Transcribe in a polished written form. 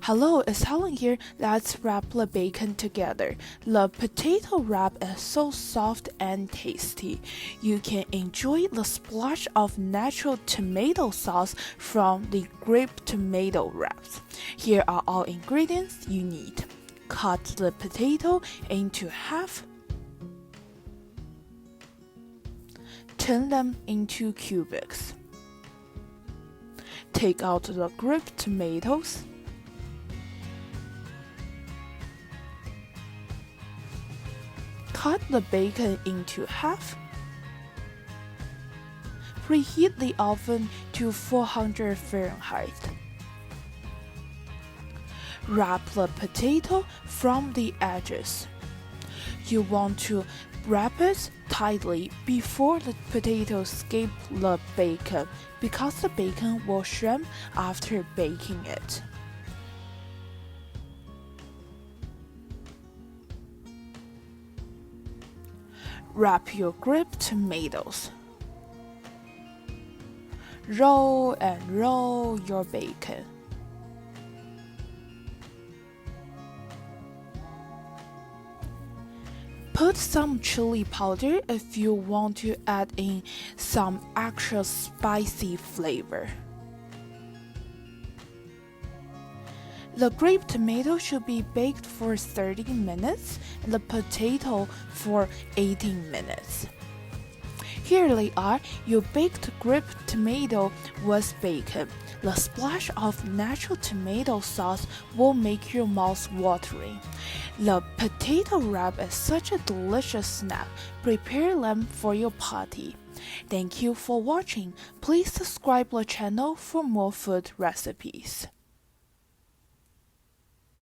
Hello, it's Helen here. Let's wrap the bacon together. The potato wrap is so soft and tasty. You can enjoy the splash of natural tomato sauce from the grape tomato wraps. Here are all ingredients you need. Cut the potato into half. Turn them into cubics. Take out the grape tomatoes. Cut the bacon into half. Preheat the oven to 400 Fahrenheit. Wrap the potato from the edges. You want to wrap it tightly before the potatoes escape the bacon because the bacon will shrimp after baking it. Wrap your grape tomatoes. Roll and roll your bacon. Put some chili powder if you want to add in some extra spicy flavor. The grape tomato should be baked for 30 minutes and the potato for 18 minutes. Here they are, your baked grape tomato with bacon. The splash of natural tomato sauce will make your mouth watering. The potato wrap is such a delicious snack. Prepare them for your party. Thank you for watching. Please subscribe the channel for more food recipes.